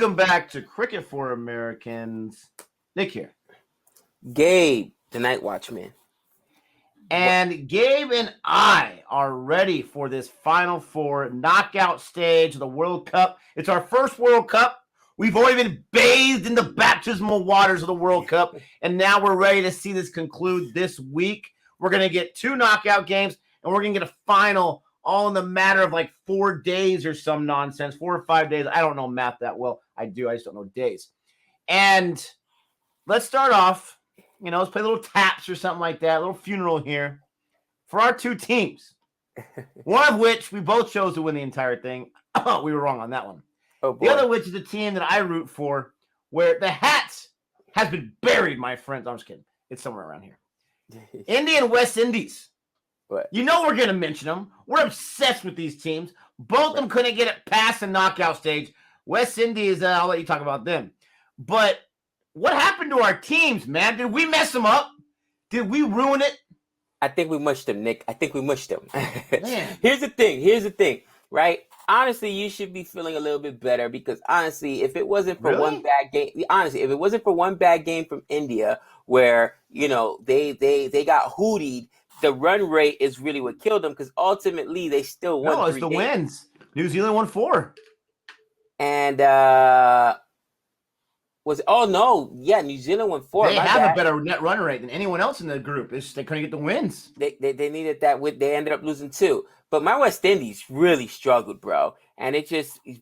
Welcome back to Cricket for Americans. Nick here. Gabe, the Night Watchman. And Gabe and I are ready for this Final Four knockout stage of the World Cup. It's our first World Cup. We've already been bathed in the baptismal waters of the World Cup, and now we're ready to see this conclude this week. We're going to get 2 knockout games, and we're going to get a final all in the matter of like 4 days or some nonsense, 4 or 5 days. I don't know math that well. I do. I just don't know days. And let's start off. Let's play little taps or something like that, a little funeral here for our 2 teams. One of which we both chose to win the entire thing. Oh, we were wrong on that one. Oh, boy. The other which is a team that I root for, where the hat has been buried, my friends. I'm just kidding. It's somewhere around here. India and West Indies. What? You know we're going to mention them. We're obsessed with these teams. Both of them couldn't get it past the knockout stage. West Indies, I'll let you talk about them. But what happened to our teams, man? Did we mess them up? Did we ruin it? I think we mushed them, Nick. I think we mushed them. Man. Here's the thing, right? Honestly, you should be feeling a little bit better because honestly, if it wasn't for one bad game, if it wasn't for one bad game from India where, they got hootied, the run rate is really what killed them because ultimately they still won. No, it's the games. wins. New Zealand won 4. And New Zealand won 4. They have a better net run rate than anyone else in the group. It's just they couldn't get the wins. They needed that. They ended up losing 2. But my West Indies really struggled, bro. And it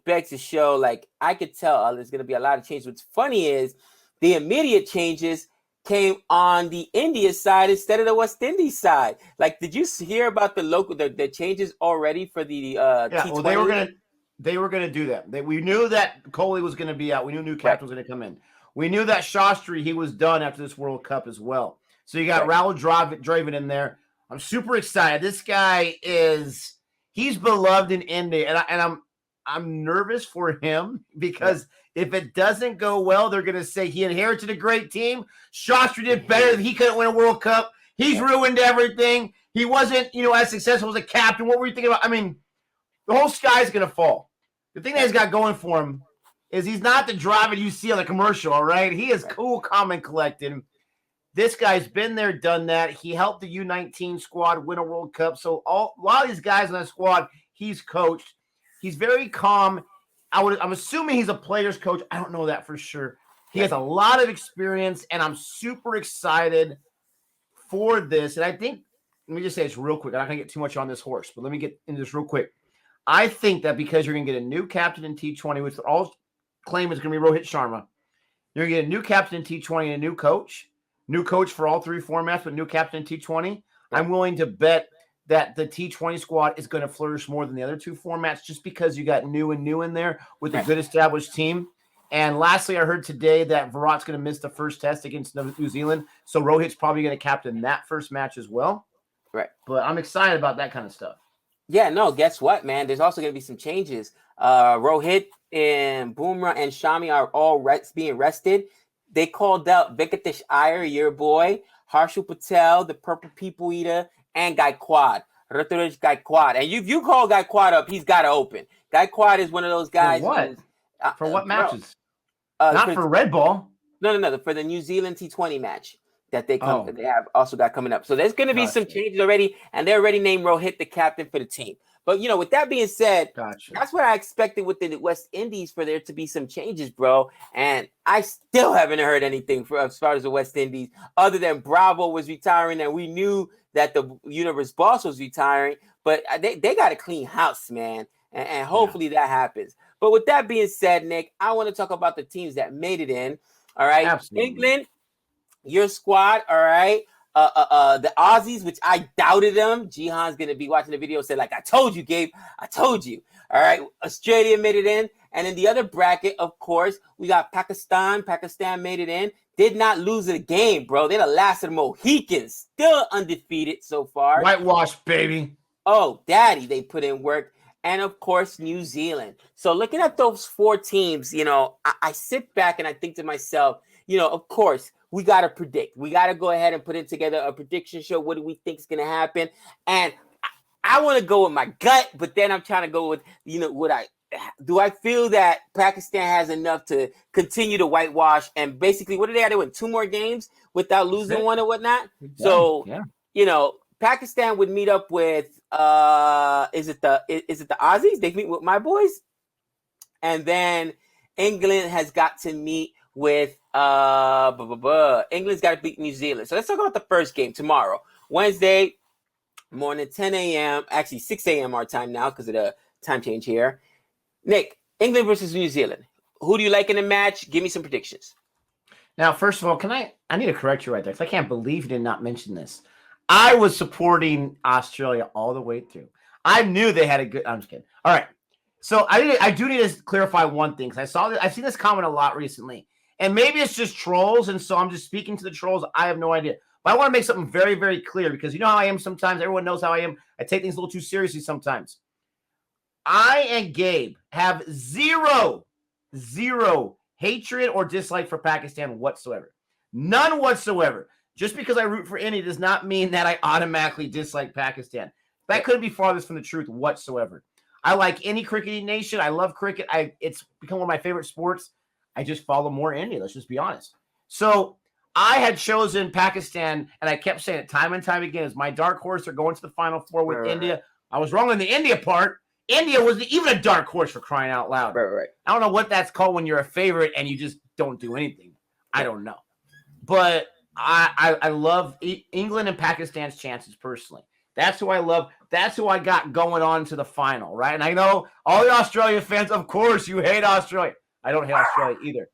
begs to show, like, I could tell there's going to be a lot of changes. What's funny is the immediate changes came on the India side instead of the West Indies side. Like, did you hear about the changes already for the T20? Well, they were gonna do that. We knew that Kohli was gonna be out. We knew new captain was gonna come in. We knew that Shastri, he was done after this World Cup as well. So you got Rahul Dravid in there. I'm super excited. This guy he's beloved in India, and I'm nervous for him because if it doesn't go well, they're gonna say he inherited a great team. Shastri did better. He couldn't win a World Cup. He's ruined everything. He wasn't, as successful as a captain. What were you thinking about? I mean, the whole sky's gonna fall. The thing that he's got going for him is he's not the driver you see on the commercial, all right? He is cool, calm, and collected. This guy's been there, done that. He helped the U19 squad win a World Cup. So a lot of these guys on that squad, he's coached. He's very calm. I'm assuming he's a player's coach. I don't know that for sure. He has a lot of experience, and I'm super excited for this. And I think, let me just say this real quick. I'm not going to get too much on this horse, but let me get into this real quick. I think that because you're going to get a new captain in T20, which all claim is going to be Rohit Sharma, you're going to get a new captain in T20 and a new coach for all 3 formats, but new captain in T20. I'm willing to bet that the T20 squad is going to flourish more than the other 2 formats just because you got new in there with a good established team. And lastly, I heard today that Virat's going to miss the first test against New Zealand, so Rohit's probably going to captain that first match as well. Right. But I'm excited about that kind of stuff. Yeah, no, guess what, man? There's also going to be some changes. Rohit and Bumrah and Shami are all being rested. They called out Venkatesh Iyer, your boy, Harshal Patel, the Purple People Eater, and Gaikwad, Ruturaj Gaikwad. And if you call Gaikwad up, he's got to open. Gaikwad is one of those guys. For what? For what matches? Bro, Not for red ball. No. For the New Zealand T20 match that they have also got coming up. So there's going to be some changes already, and they already named Rohit the captain for the team. But, with that being said, that's what I expected with the West Indies for there to be some changes, bro. And I still haven't heard anything as far as the West Indies other than Bravo was retiring, and we knew that the Universe Boss was retiring. But they got a clean house, man, and hopefully that happens. But with that being said, Nick, I want to talk about the teams that made it in. All right, absolutely. England, your squad, all right. The Aussies, which I doubted them. Jihan's gonna be watching the video, say like, "I told you, Gabe. I told you." All right. Australia made it in, and in the other bracket, of course, we got Pakistan. Pakistan made it in. Did not lose a game, bro. They're the last of the Mohicans, still undefeated so far. Whitewash, baby. Oh, daddy, they put in work. And of course, New Zealand. So looking at those 4 teams, I sit back and I think to myself, of course, we got to predict. We got to go ahead and put it together a prediction show. What do we think is going to happen? And I want to go with my gut, but then I'm trying to go with, what I do I feel that Pakistan has enough to continue to whitewash and basically what did they have to win 2 more games without losing one or whatnot? So Pakistan would meet up with is it the Aussies? They meet with my boys, and then England has got to meet with England's got to beat New Zealand. So let's talk about the first game tomorrow, Wednesday morning, 10 a.m. Actually 6 a.m. our time now because of the time change here. Nick, England versus New Zealand. Who do you like in the match? Give me some predictions. Now, first of all, I need to correct you right there because I can't believe you did not mention this. I was supporting Australia all the way through. I knew they had a good. I'm just kidding. All right. So I do need to clarify one thing because I've seen this comment a lot recently, and maybe it's just trolls, and so I'm just speaking to the trolls. I have no idea, but I want to make something very, very clear because you know how I am sometimes. Everyone knows how I am. I take things a little too seriously sometimes. I and Gabe have zero hatred or dislike for Pakistan whatsoever. None whatsoever. Just because I root for India does not mean that I automatically dislike Pakistan. That couldn't be farthest from the truth whatsoever. I like any cricketing nation. I love cricket. It's become one of my favorite sports. I just follow more India. Let's just be honest. So I had chosen Pakistan, and I kept saying it time and time again as my dark horse are going to the Final Four with India. I was wrong on the India part. India wasn't even a dark horse for crying out loud. Right. I don't know what that's called when you're a favorite and you just don't do anything. I don't know. But I love England and Pakistan's chances personally. That's who I love. That's who I got going on to the final, right? And I know all the Australia fans, of course, you hate Australia. I don't hate Australia either.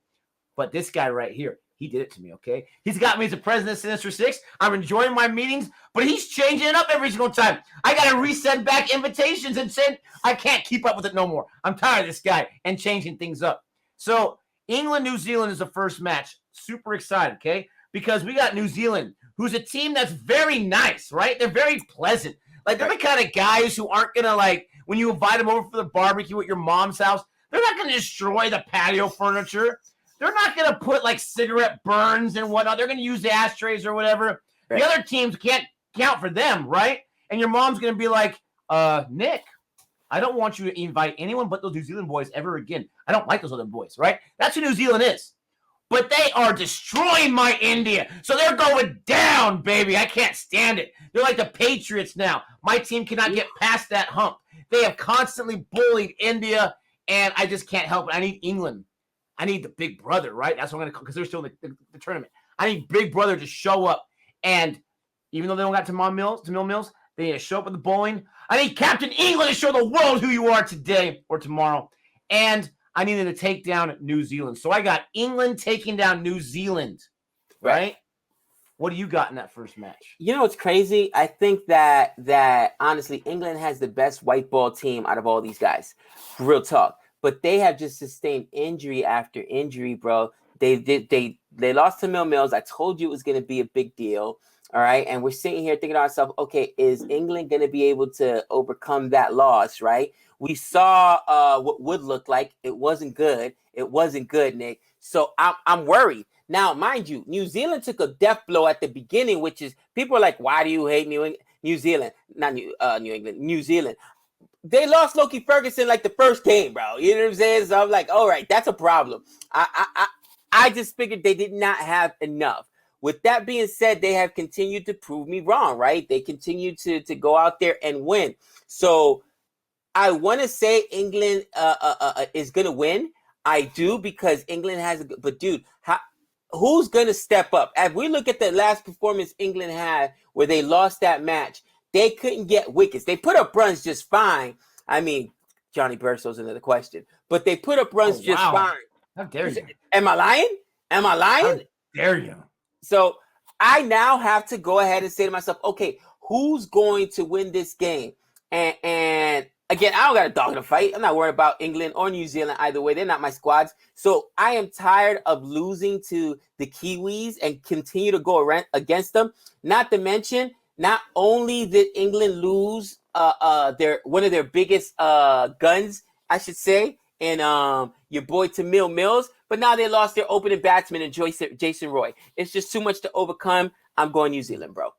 But this guy right here, he did it to me, okay? He's got me as a president of Sinister Six. I'm enjoying my meetings, but he's changing it up every single time. I got to resend back invitations and send. I can't keep up with it no more. I'm tired of this guy and changing things up. So England, New Zealand is the first match. Super excited, okay? Because we got New Zealand, who's a team that's very nice, right? They're very pleasant. Like, they're the kind of guys who aren't going to, like, when you invite them over for the barbecue at your mom's house, they're not going to destroy the patio furniture. They're not going to put, like, cigarette burns and whatnot. They're going to use the ashtrays or whatever. Right. The other teams can't count for them, right? And your mom's going to be like, Nick, I don't want you to invite anyone but those New Zealand boys ever again. I don't like those other boys, right? That's who New Zealand is. But they are destroying my India. So they're going down, baby. I can't stand it. They're like the Patriots now. My team cannot get past that hump. They have constantly bullied India, and I just can't help it. I need England. I need the big brother, right? That's what I'm going to call, because they're still in the tournament. I need big brother to show up. And even though they don't got Mill Mills, they need to show up at the bowling. I need Captain England to show the world who you are today or tomorrow. And I needed to take down New Zealand. So I got England taking down New Zealand, right? What do you got in that first match? You know what's crazy? I think that honestly, England has the best white ball team out of all these guys. Real talk. But they have just sustained injury after injury, bro. They lost to Mills. I told you it was going to be a big deal. All right. And we're sitting here thinking to ourselves, okay, is England going to be able to overcome that loss, right? We saw what would look like. It wasn't good. It wasn't good, Nick. So I'm worried. Now, mind you, New Zealand took a death blow at the beginning, which is people are like, why do you hate New Zealand? Not New England, New Zealand. They lost Loki Ferguson like the first game, bro. You know what I'm saying? So I'm like, all right, that's a problem. I just figured they did not have enough. With that being said, they have continued to prove me wrong, right? They continue to go out there and win. So I want to say England is going to win. I do, because England has – but, dude, who's going to step up? As we look at the last performance England had where they lost that match, they couldn't get wickets. They put up runs just fine. I mean, Johnny Burstow's another question. But they put up runs just fine. How dare you? Am I lying? How dare you? So I now have to go ahead and say to myself, okay, who's going to win this game? And again, I don't got a dog in the fight. I'm not worried about England or New Zealand either way. They're not my squads. So I am tired of losing to the Kiwis and continue to go against them. Not to mention, not only did England lose one of their biggest guns, I should say, and your boy Tamil Mills, but now they lost their opening batsman and Jason Roy. It's just too much to overcome. I'm going New Zealand, bro.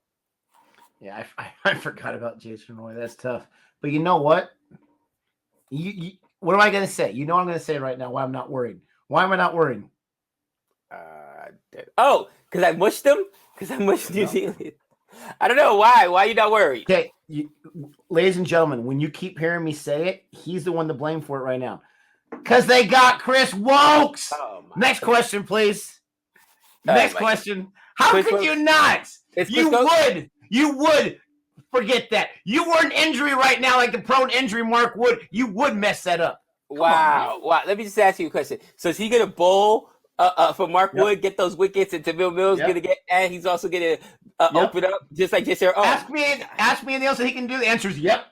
Yeah, I forgot about Jason Roy. That's tough. But you know what? What am I going to say? You know what I'm going to say right now why I'm not worried. Why am I not worried? Because I mushed them? Because I mushed New Zealand. I don't know why. Why are you not worried? Okay, ladies and gentlemen, when you keep hearing me say it, he's the one to blame for it right now. Because they got Chris Wokes. Next question, please. Next question. How could you not? You would forget that. You were an injury right now, like the prone injury Mark would. You would mess that up. Wow. Let me just ask you a question. So is he going to bowl for Mark Wood, get those wickets, and Tamil Mills going to get, and he's also going to open up just like JSR? Ask me anything else that he can do. The answer is yep.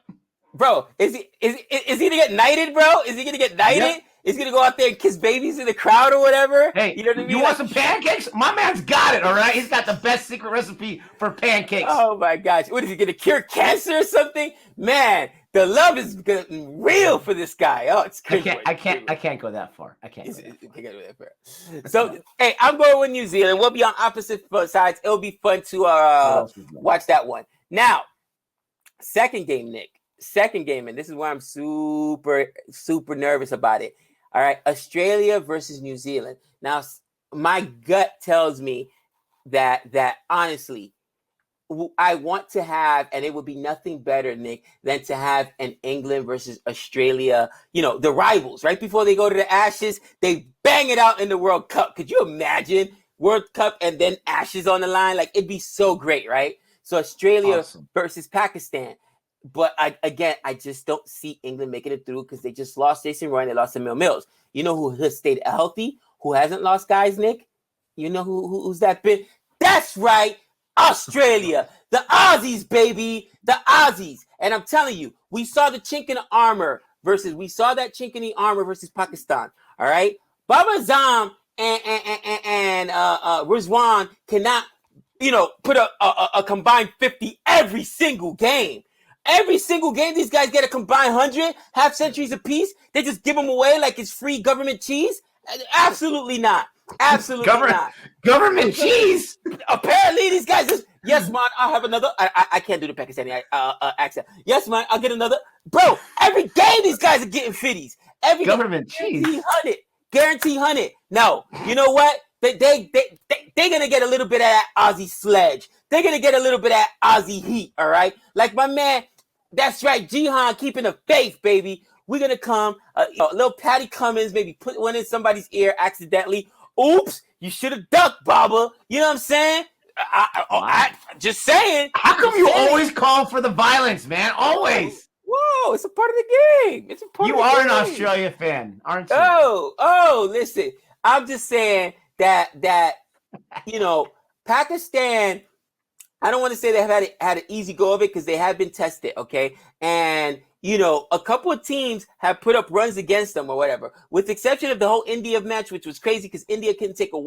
Bro, is he going to get knighted, bro? Is he going to get knighted? Yep. Is he going to go out there and kiss babies in the crowd or whatever? Hey, you know what I mean? You want some pancakes? My man's got it, all right? He's got the best secret recipe for pancakes. Oh, my gosh. What, is he going to cure cancer or something? Man, the love is real for this guy. Oh, it's crazy. I can't go that far. I can't go that far. So, hey, I'm going with New Zealand. We'll be on opposite sides. It'll be fun to watch that one. Now, second game, Nick. Second game, and this is why I'm super, super nervous about it. All right, Australia versus New Zealand. Now, my gut tells me that honestly, I want to have, and it would be nothing better, Nick, than to have an England versus Australia, the rivals. Right before they go to the Ashes, they bang it out in the World Cup. Could you imagine World Cup and then Ashes on the line? Like, it'd be so great, right? So Australia versus Pakistan. But I just don't see England making it through because they just lost Jason Roy and they lost Tamil Mills. You know who has stayed healthy? Who hasn't lost guys, Nick? You know who's that bit? That's right, Australia. The Aussies, baby. The Aussies. And I'm telling you, we saw that chink in the armor versus Pakistan. All right? Baba Azam and Rizwan cannot, put a combined 50 every single game. Every single game, these guys get a combined 100, half centuries apiece. They just give them away like it's free government cheese? Absolutely not. Absolutely not. Government cheese? Apparently, these guys just, yes, man, I'll have another. I can't do the Pakistani accent. Yes, man, I'll get another. Bro, every game, these guys are getting 50s. Every government cheese. Guarantee 100. No, you know what? They're going to get a little bit of that Aussie sledge. They're going to get a little bit of that Aussie heat, all right? Like my man, that's right, Jihan keeping the faith, baby. We're going to come, a little Patty Cummins, maybe put one in somebody's ear accidentally. Oops, you should have ducked, Baba. You know what I'm saying? I just saying. How come you always call for the violence, man? Always. Whoa, it's a part of the game. It's a part of the game. You are an Australia fan, aren't you? Oh, listen. I'm just saying that Pakistan, I don't want to say they've had an easy go of it because they have been tested, okay? And, a couple of teams have put up runs against them or whatever, with the exception of the whole India match, which was crazy because India couldn't take a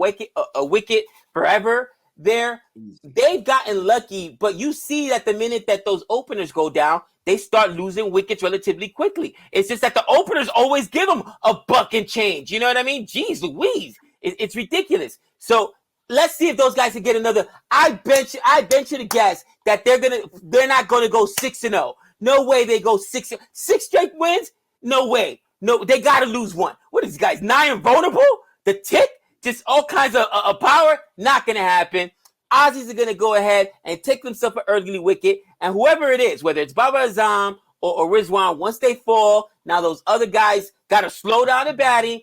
wicket forever there. They've gotten lucky, but you see that the minute that those openers go down, they start losing wickets relatively quickly. It's just that the openers always give them a buck and change. You know what I mean? Jeez Louise. It's ridiculous. So let's see if those guys can get another. I bet you to guess that they're not gonna go 6-0. No way they go 6 straight wins. No way. No, they gotta lose one. What is these guys? 9 vulnerable? The tick? Just all kinds of power? Not gonna happen. Aussies are gonna go ahead and take themselves an early wicket, and whoever it is, whether it's Baba Azam or Rizwan, once they fall, now those other guys gotta slow down the batting.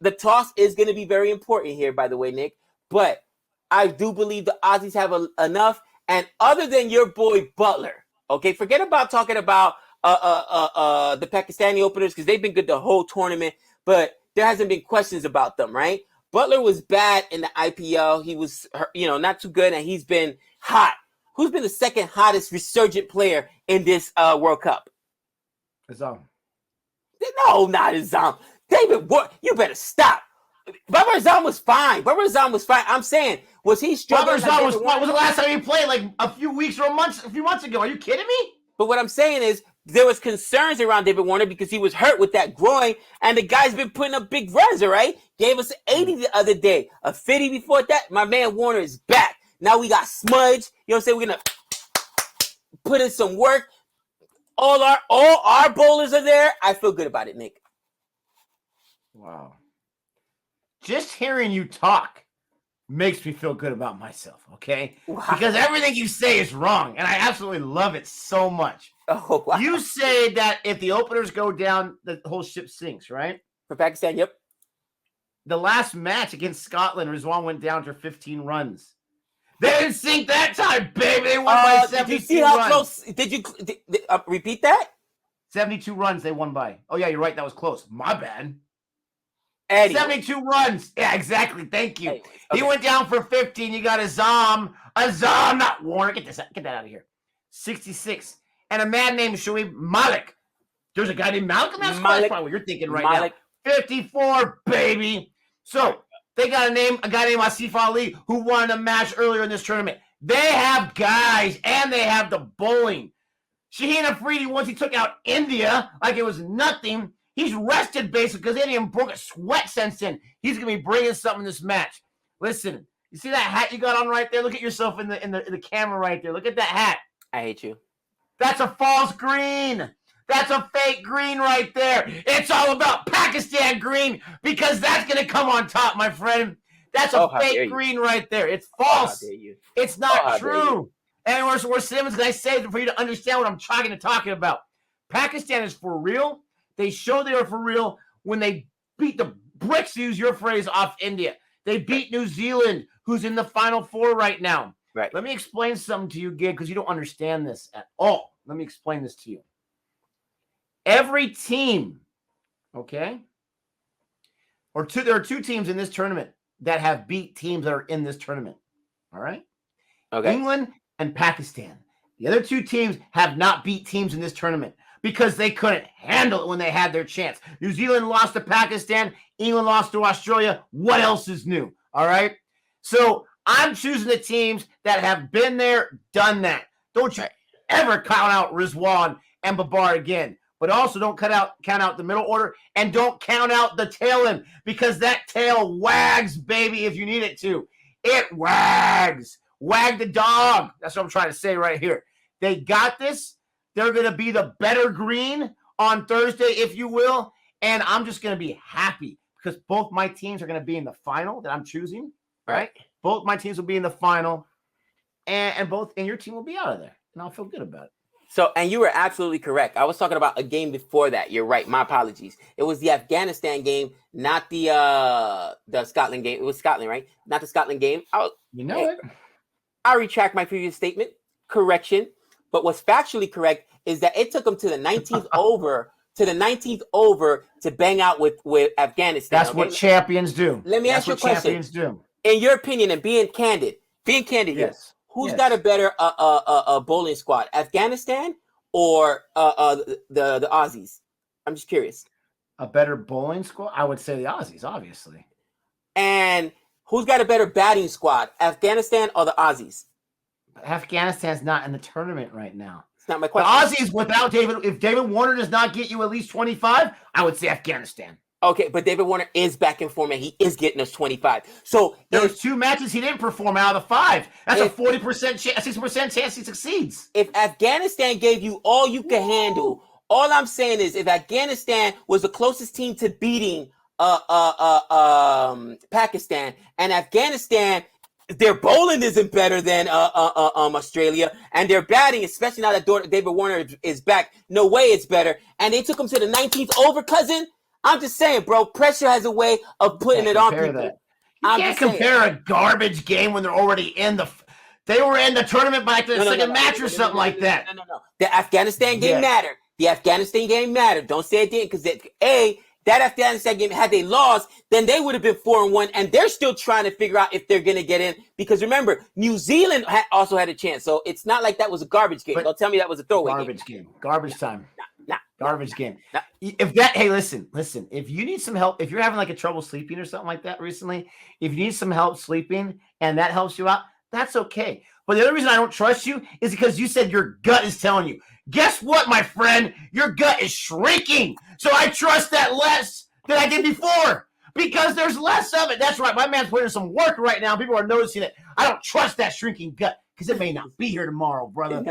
The toss is going to be very important here, by the way, Nick. But I do believe the Aussies have enough. And other than your boy Butler, okay, forget about talking about the Pakistani openers because they've been good the whole tournament. But there hasn't been questions about them, right? Butler was bad in the IPL. He was, not too good, and he's been hot. Who's been the second hottest resurgent player in this World Cup? Azam. No, not Azam. David, you better stop. Baba Azam was fine. I'm saying, was he struggling? Baba Azam was fine. Was the last time he played? Like a few weeks or a few months ago. Are you kidding me? But what I'm saying is there was concerns around David Warner because he was hurt with that groin, and the guy's been putting up big runs, all right? Gave us an 80 the other day, a 50 before that. My man Warner is back. Now we got Smudge. You know what I'm saying? We're going to put in some work. All our bowlers are there. I feel good about it, Nick. Wow. Just hearing you talk makes me feel good about myself, okay? Wow. Because everything you say is wrong, and I absolutely love it so much. Oh, wow. You say that if the openers go down, the whole ship sinks, right? For Pakistan, yep. The last match against Scotland, Rizwan went down to 15 runs. They didn't sink that time, baby. They won by 72 runs. Did you see how close? Did you repeat that? 72 runs they won by. Oh, yeah, you're right. That was close. My bad. Anyway. 72 runs. Yeah, exactly. Thank you. Anyways, okay. He went down for 15. You got Azam, not Warner. Get that out of here. 66. And a man named Shoaib Malik. There's a guy named Malcolm. That's probably what you're thinking right now. 54, baby. So they got a guy named Asif Ali who won a match earlier in this tournament. They have guys, and they have the bowling. Shaheen Afridi, once he took out India like it was nothing, he's rested basically because they didn't even broke a sweat since then. He's going to be bringing something in this match. Listen, you see that hat you got on right there? Look at yourself in the camera right there. Look at that hat. I hate you. That's a false green. That's a fake green right there. It's all about Pakistan green because that's going to come on top, my friend. That's a fake green right there. It's false. It's not true. And we're Simmons, and I say it for you to understand what I'm talking about. Pakistan is for real. They showed they were for real when they beat the bricks, to use your phrase, off India. They beat New Zealand, who's in the Final Four right now. Right. Let me explain something to you, Gabe, because you don't understand this at all. Let me explain this to you. Every team, okay, there are two teams in this tournament that have beat teams that are in this tournament. All right? Okay. England and Pakistan. The other two teams have not beat teams in this tournament because they couldn't handle it when they had their chance. New Zealand lost to Pakistan. England lost to Australia. What else is new? All right? So I'm choosing the teams that have been there, done that. Don't you ever count out Rizwan and Babar again. But also don't count out the middle order, and don't count out the tail end, because that tail wags, baby, if you need it to. It wags. Wag the dog. That's what I'm trying to say right here. They got this. They're going to be the better green on Thursday, if you will. And I'm just going to be happy because both my teams are going to be in the final that I'm choosing. Right? Both my teams will be in the final, and your team will be out of there. And I'll feel good about it. So, and you were absolutely correct. I was talking about a game before that. You're right. My apologies. It was the Afghanistan game, not the Scotland game. It was Scotland, right? Not the Scotland game. I retract my previous statement. Correction. But what's factually correct is that it took them to the 19th over to bang out with Afghanistan. That's what champions do. Let me ask you a question. Champions do. In your opinion, and being candid, yes. Here. Who's got a better bowling squad, Afghanistan or the Aussies? I'm just curious. A better bowling squad? I would say the Aussies, obviously. And who's got a better batting squad, Afghanistan or the Aussies? Afghanistan's not in the tournament right now. It's not my question. The Aussies, without David, if David Warner does not get you at least 25, I would say Afghanistan. Okay, but David Warner is back in form and he is getting us 25. So there's two matches he didn't perform out of the 5. That's a 40% chance, 60% chance he succeeds. If Afghanistan gave you all you can handle, all I'm saying is if Afghanistan was the closest team to beating Pakistan, and Afghanistan, their bowling isn't better than Australia, and their batting, especially now that David Warner is back, no way it's better. And they took him to the 19th over, cousin. I'm just saying, bro, pressure has a way of putting it on people. You can't compare a garbage game when they're already in the – they were in the tournament by the second match or something like that. No. The Afghanistan game mattered. The Afghanistan game mattered. Don't say it didn't, because that Afghanistan game, had they lost, then they would have been 4-1, and they're still trying to figure out if they're going to get in. Because remember, New Zealand also had a chance, so it's not like that was a garbage game. Don't tell me that was a throwaway game. Garbage time. Garbage game. Nah. Hey, listen. If you need some help, if you're having like a trouble sleeping or something like that recently, if you need some help sleeping and that helps you out, that's okay. But the other reason I don't trust you is because you said your gut is telling you. Guess what, my friend? Your gut is shrinking. So I trust that less than I did before because there's less of it. That's right. My man's putting in some work right now. People are noticing it. I don't trust that shrinking gut because it may not be here tomorrow, brother.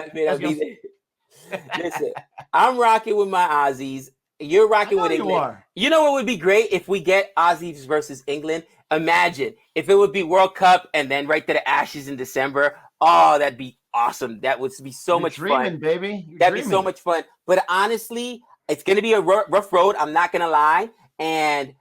Listen, I'm rocking with my Aussies. You're rocking with England. You know what would be great if we get Aussies versus England? Imagine if it would be World Cup and then right to the Ashes in December. Oh, that'd be awesome. That would be so much fun, baby. That'd be so much fun. But honestly, it's going to be a rough road. I'm not going to lie. And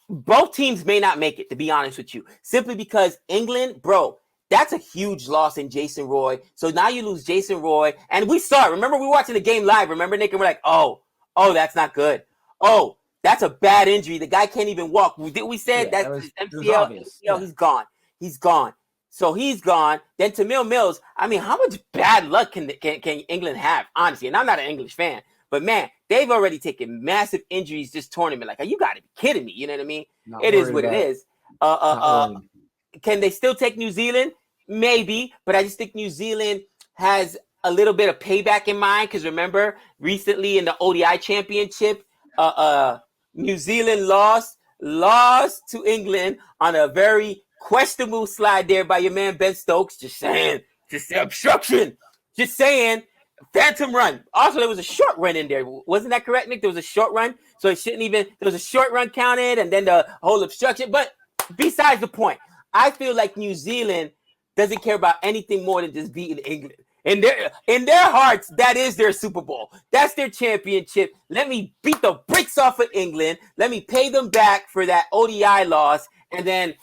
both teams may not make it, to be honest with you, simply because England, bro, that's a huge loss in Jason Roy. So now you lose Jason Roy. And we saw it. Remember, we were watching the game live. Remember, Nick? And we're like, oh, that's not good. Oh, that's a bad injury. The guy can't even walk. We said that's MCL. He's gone. He's gone. So he's gone. Then Tamil Mills. I mean, how much bad luck can England have, honestly? And I'm not an English fan. But, man, they've already taken massive injuries this tournament. Like, you got to be kidding me. You know what I mean? It is what it is. Can they still take New Zealand? Maybe. But I just think New Zealand has a little bit of payback in mind. Because, remember, recently in the ODI championship, New Zealand lost to England on a very questionable slide there by your man Ben Stokes. Just saying. Obstruction. Just saying. Phantom run. Also, there was a short run in there. Wasn't that correct, Nick? There was a short run. So it shouldn't even, there was a short run counted and then the whole obstruction. But besides the point, I feel like New Zealand doesn't care about anything more than just beating England. In their hearts, that is their Super Bowl. That's their championship. Let me beat the brakes off of England. Let me pay them back for that ODI loss. And then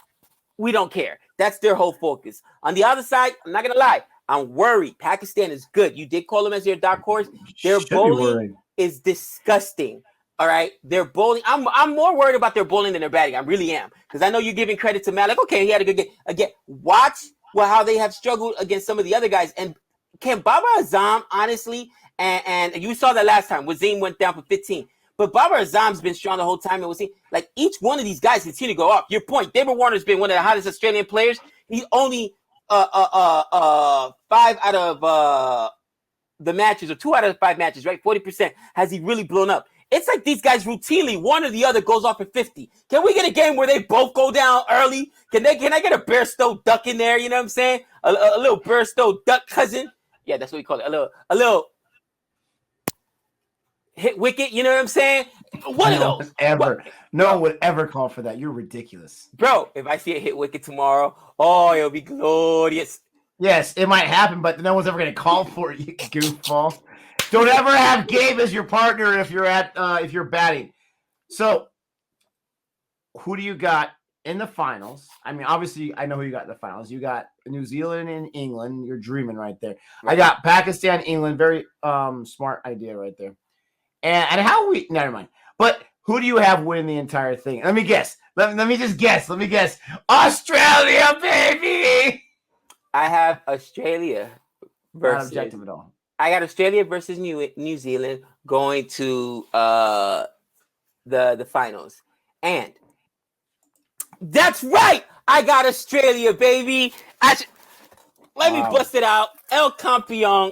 we don't care. That's their whole focus. On the other side, I'm not going to lie. I'm worried. Pakistan is good. You did call them as your dark horse. Their bowling is disgusting. All right, their bowling. I'm more worried about their bowling than their batting. I really am, because I know you're giving credit to Malik. Okay, he had a good game. Again, watch how they have struggled against some of the other guys. And can Baba Azam, honestly, and you saw that last time, Wasim went down for 15. But Baba Azam's been strong the whole time. And Wasim, like each one of these guys continue to go up. Your point, David Warner's been one of the hottest Australian players. He's only 5 out of the matches, or 2 out of 5 matches, right? 40%. Has he really blown up? It's like these guys routinely, one or the other goes off at 50. Can we get a game where they both go down early? Can I get a Bairstow duck in there? You know what I'm saying? A little Bairstow duck cousin. Yeah, that's what we call it. A little hit wicket. You know what I'm saying? One of those. No one would ever call for that. You're ridiculous. Bro, if I see a hit wicket tomorrow, oh, it'll be glorious. Yes, it might happen, but no one's ever going to call for it, you goofball. Don't ever have Gabe as your partner if you're batting. So, who do you got in the finals? I mean, obviously, I know who you got in the finals. You got New Zealand and England. You're dreaming right there. Right. I got Pakistan, England. Very smart idea right there. And how we? Never mind. But who do you have winning the entire thing? Let me guess. Let me just guess. Let me guess. Australia, baby. I have Australia versus. Not objective at all. I got Australia versus New Zealand going to the finals. And that's right. I got Australia, baby. Let me bust it out. El Campeon.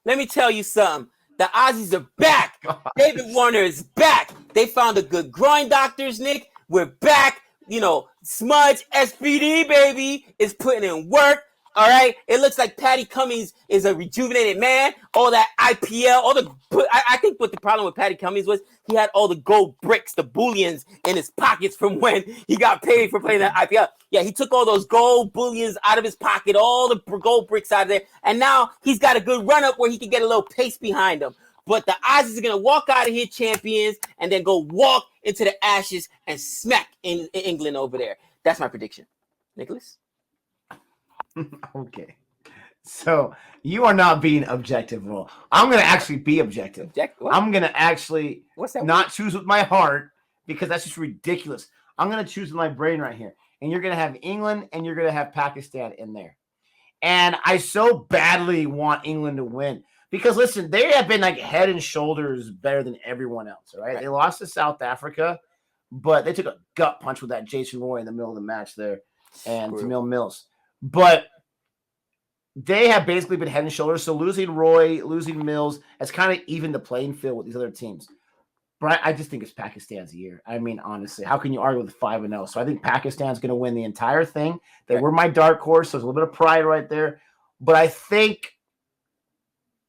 Let me tell you something. The Aussies are back. David Warner is back. They found a good groin doctors, Nick. We're back. You know, Smudge SPD, baby, is putting in work. All right, it looks like Patty Cummins is a rejuvenated man. All that IPL, I think what the problem with Patty Cummins was he had all the gold bricks, the bullions in his pockets from when he got paid for playing that IPL. Yeah, he took all those gold bullions out of his pocket, all the gold bricks out of there, and now he's got a good run up where he can get a little pace behind him. But the Aussies are gonna walk out of here champions and then go walk into the Ashes and smack in England over there. That's my prediction, Nicholas. Okay, so you are not being objective at all. I'm going to actually be objective. I'm going to actually not choose with my heart because that's just ridiculous. I'm going to choose with my brain right here. And you're going to have England and you're going to have Pakistan in there. And I so badly want England to win because, listen, they have been like head and shoulders better than everyone else, right? They lost to South Africa, but they took a gut punch with that Jason Roy in the middle of the match there and Tamil Mills. But they have basically been head and shoulders. So losing Roy, losing Mills has kind of evened the playing field with these other teams. But I just think it's Pakistan's year. I mean, honestly, how can you argue with 5-0? So I think Pakistan's going to win the entire thing. They were my dark horse. So there's a little bit of pride right there. But I think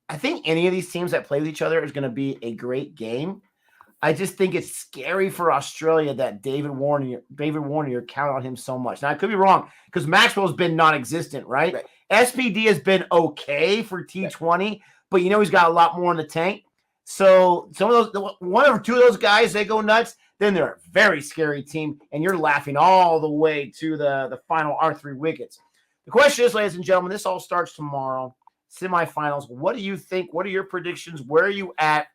I think any of these teams that play with each other is going to be a great game. I just think it's scary for Australia that David Warner, you're counting on him so much. Now, I could be wrong because Maxwell's been non-existent, right? SPD has been okay for T20, but he's got a lot more in the tank. So some of those, one or two of those guys, they go nuts, then they're a very scary team, and you're laughing all the way to the final R3 wickets. The question is, ladies and gentlemen, this all starts tomorrow, semifinals. What do you think? What are your predictions? Where are you at?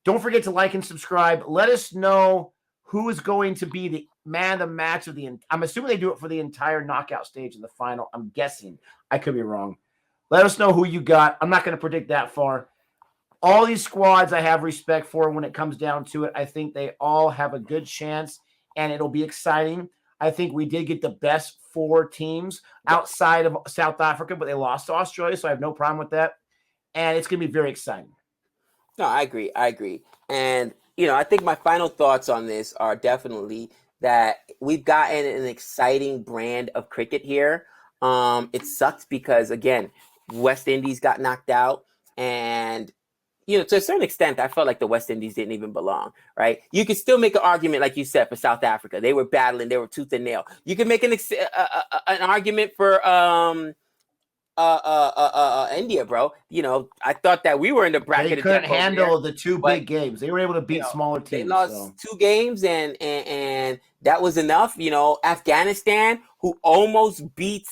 Don't forget to like and subscribe. Let us know who is going to be the man of the match of the. I'm assuming they do it for the entire knockout stage in the final. I'm guessing. I could be wrong. Let us know who you got. I'm not going to predict that far. All these squads I have respect for when it comes down to it. I think they all have a good chance, and it'll be exciting. I think we did get the best 4 teams outside of South Africa, but they lost to Australia, so I have no problem with that. And it's going to be very exciting. No, I agree. And, I think my final thoughts on this are definitely that we've gotten an exciting brand of cricket here. It sucks because, again, West Indies got knocked out. And, to a certain extent, I felt like the West Indies didn't even belong, right? You could still make an argument, like you said, for South Africa. They were battling. They were tooth and nail. You could make an argument for India, bro. I thought that we were in the bracket. They couldn't handle the 2 big games. They were able to beat smaller teams. They lost 2 games, and that was enough. Afghanistan, who almost beat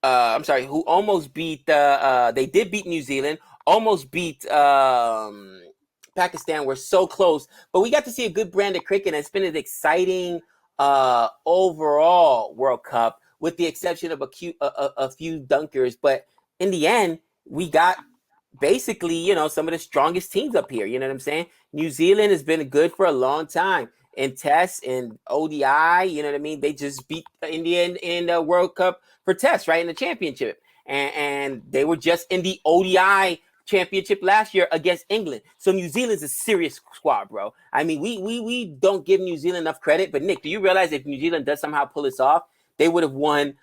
who almost beat they did beat New Zealand, almost beat Pakistan. We're so close, but we got to see a good brand of cricket, and it's been an exciting overall World Cup, with the exception of a few dunkers. But in the end, we got basically, some of the strongest teams up here. You know what I'm saying? New Zealand has been good for a long time in tests and ODI. You know what I mean? They just beat India in the World Cup for tests, right, in the championship. And they were just in the ODI championship last year against England. So New Zealand's a serious squad, bro. I mean, we don't give New Zealand enough credit. But Nick, do you realize if New Zealand does somehow pull this off, they would have won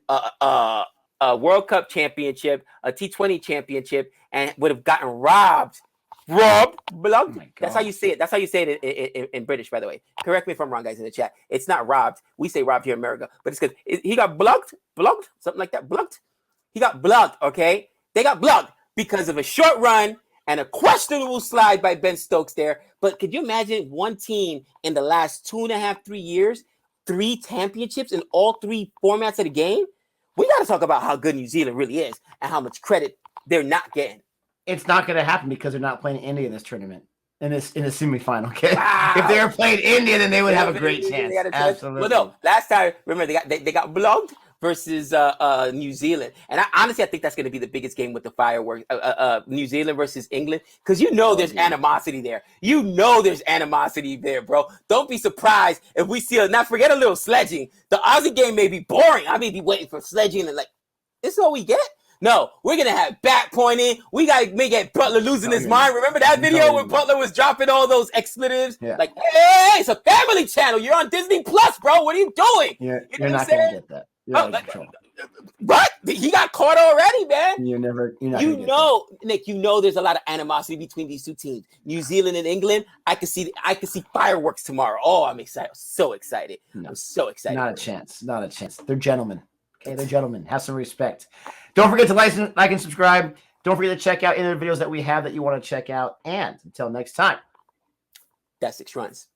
a World Cup championship, a T20 championship, and would have gotten robbed. Blocked. Oh, that's how you say it. That's how you say it in British, by the way. Correct me if I'm wrong, guys, in the chat. It's not robbed. We say robbed here in America, but it's because he got blocked, something like that. Blocked. He got blocked. Okay, they got blocked because of a short run and a questionable slide by Ben Stokes there. But could you imagine one team in the last 2.5, 3 years, 3 championships in all 3 formats of the game? We got to talk about how good New Zealand really is and how much credit they're not getting. It's not going to happen because they're not playing India in this tournament, in a semifinal. Okay, wow. If they were playing India, then they would have a great chance. Absolutely. Well, no, last time, remember they got blocked versus New Zealand, and I think that's going to be the biggest game with the fireworks. New Zealand versus England, because there's animosity there. There's animosity there, bro. Don't be surprised if we see now. Forget a little sledging. The Aussie game may be boring. I may be waiting for sledging and this is all we get. No, we're going to have back pointing. We got to get Butler losing his mind. Remember that video when Butler was dropping all those expletives? Yeah. Hey, it's a family channel. You're on Disney Plus, bro. What are you doing? You're not going to get that. What? He got caught already, man. You're not Nick, there's a lot of animosity between these 2 teams. New Zealand and England. I can see fireworks tomorrow. Oh, I'm excited. I'm so excited. No, I'm so excited. Not a chance. They're gentlemen. Okay, they're gentlemen. Have some respect. Don't forget to like and subscribe. Don't forget to check out any of the videos that we have that you want to check out. And until next time, that's 6 runs.